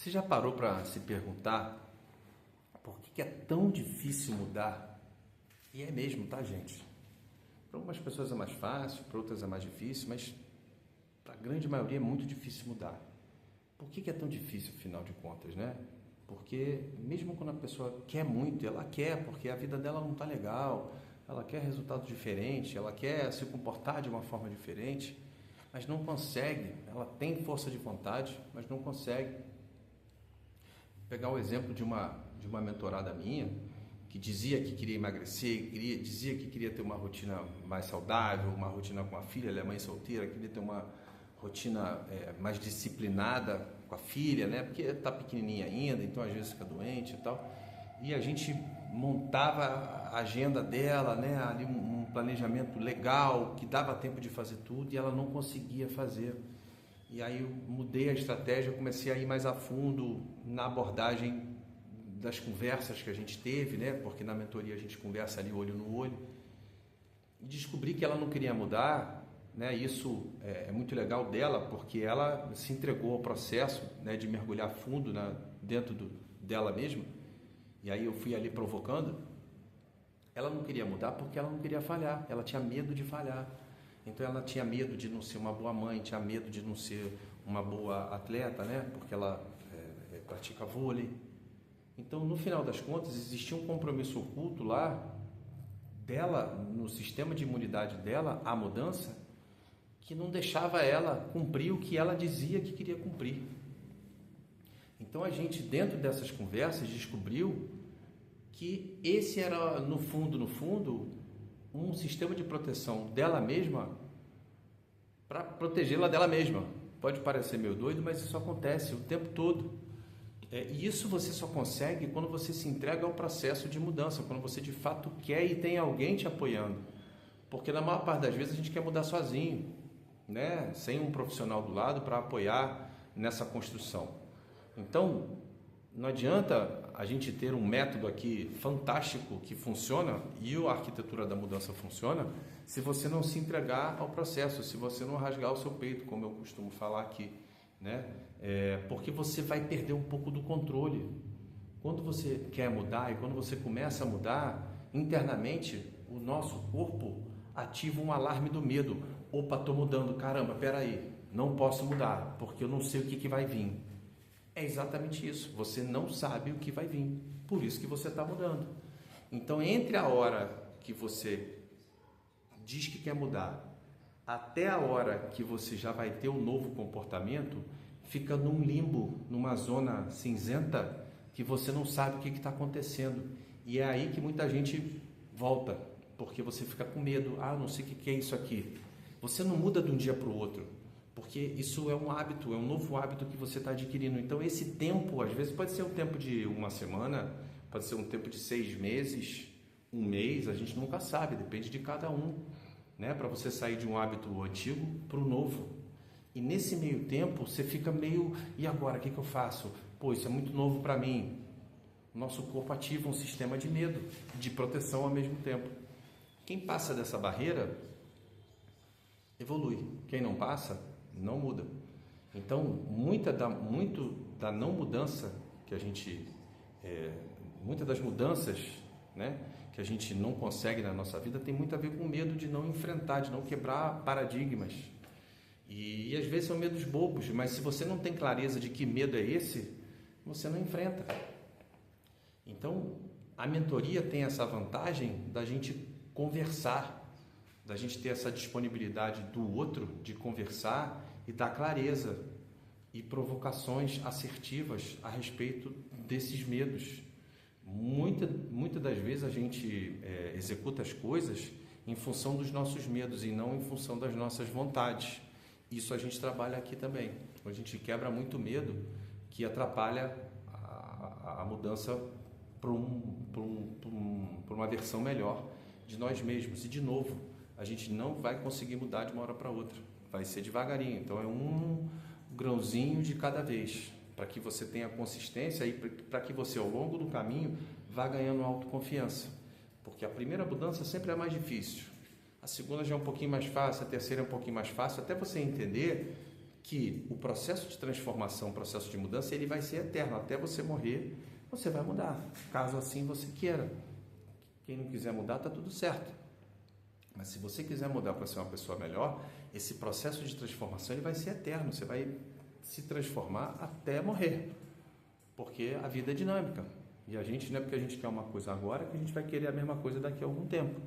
Você já parou para se perguntar por que é tão difícil mudar? E é mesmo, tá, gente? Para algumas pessoas é mais fácil, para outras é mais difícil, mas para a grande maioria é muito difícil mudar. Por que é tão difícil, afinal de contas, né? Porque mesmo quando a pessoa quer muito, ela quer, porque a vida dela não está legal, ela quer resultado diferente, ela quer se comportar de uma forma diferente, mas não consegue. Ela tem força de vontade, mas não consegue. Pegar o exemplo de uma mentorada minha, que dizia que queria emagrecer, dizia que queria ter uma rotina mais saudável, uma rotina com a filha, ela é mãe solteira, queria ter uma rotina mais disciplinada com a filha, né? Porque está pequenininha ainda, então às vezes fica doente e tal. E a gente montava a agenda dela, né? Ali um planejamento legal, que dava tempo de fazer tudo, e ela não conseguia fazer. E aí eu mudei a estratégia, comecei a ir mais a fundo na abordagem das conversas que a gente teve, né? Porque na mentoria a gente conversa ali olho no olho. E descobri que ela não queria mudar, né? Isso é muito legal dela, porque ela se entregou ao processo, né, de mergulhar fundo dentro dela mesma. E aí eu fui ali provocando. Ela não queria mudar porque ela não queria falhar, ela tinha medo de falhar. Então ela tinha medo de não ser uma boa mãe, tinha medo de não ser uma boa atleta, né? Porque ela pratica vôlei. Então, no final das contas, existia um compromisso oculto lá dela, no sistema de imunidade dela, a mudança, que não deixava ela cumprir o que ela dizia que queria cumprir. Então a gente, dentro dessas conversas, descobriu que esse era, no fundo, um sistema de proteção dela mesma para protegê-la dela mesma. Pode parecer meio doido, mas isso acontece o tempo todo. E isso você só consegue quando você se entrega ao processo de mudança, quando você de fato quer e tem alguém te apoiando. Porque na maior parte das vezes a gente quer mudar sozinho, né? Sem um profissional do lado para apoiar nessa construção. Então, não adianta a gente ter um método aqui fantástico que funciona e a arquitetura da mudança funciona se você não se entregar ao processo, se você não rasgar o seu peito, como eu costumo falar aqui, né? Porque você vai perder um pouco do controle. Quando você quer mudar e quando você começa a mudar, internamente o nosso corpo ativa um alarme do medo. Opa, estou mudando, caramba, peraí, não posso mudar porque eu não sei o que vai vir. É exatamente isso, você não sabe o que vai vir, por isso que você está mudando. Então, entre a hora que você diz que quer mudar até a hora que você já vai ter um novo comportamento, fica num limbo, numa zona cinzenta, que você não sabe o que está acontecendo. E é aí que muita gente volta, porque você fica com medo. Não sei o que é isso aqui. Você não muda de um dia para o outro, porque isso é um hábito, é um novo hábito que você está adquirindo. Então esse tempo, às vezes pode ser um tempo de uma semana, pode ser um tempo de 6 meses, um mês, a gente nunca sabe, depende de cada um, né? Para você sair de um hábito antigo para o novo. E nesse meio tempo você fica meio, e agora, o que eu faço? Pô, isso é muito novo para mim. Nosso corpo ativa um sistema de medo, de proteção ao mesmo tempo. Quem passa dessa barreira evolui, quem não passa não muda. Então, muito da não mudança que a gente, muitas das mudanças, né, que a gente não consegue na nossa vida tem muito a ver com medo de não enfrentar, de não quebrar paradigmas. E às vezes são medos bobos, mas se você não tem clareza de que medo é esse, você não enfrenta. Então, a mentoria tem essa vantagem da gente conversar, da gente ter essa disponibilidade do outro de conversar e dar clareza e provocações assertivas a respeito desses medos. Muitas das vezes a gente executa as coisas em função dos nossos medos e não em função das nossas vontades. Isso a gente trabalha aqui também. A gente quebra muito medo que atrapalha a mudança para uma versão melhor de nós mesmos. E de novo, a gente não vai conseguir mudar de uma hora para outra. Vai ser devagarinho. Então é um grãozinho de cada vez, para que você tenha consistência e para que você, ao longo do caminho, vá ganhando autoconfiança. Porque a primeira mudança sempre é mais difícil. A segunda já é um pouquinho mais fácil, a terceira é um pouquinho mais fácil, até você entender que o processo de transformação, o processo de mudança, ele vai ser eterno. Até você morrer, você vai mudar, caso assim você queira. Quem não quiser mudar, está tudo certo. Mas se você quiser mudar para ser uma pessoa melhor, esse processo de transformação ele vai ser eterno. Você vai se transformar até morrer. Porque a vida é dinâmica. E a gente, não é porque a gente quer uma coisa agora que a gente vai querer a mesma coisa daqui a algum tempo.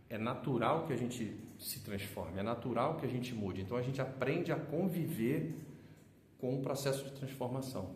É natural que a gente se transforme, é natural que a gente mude. Então a gente aprende a conviver com o processo de transformação.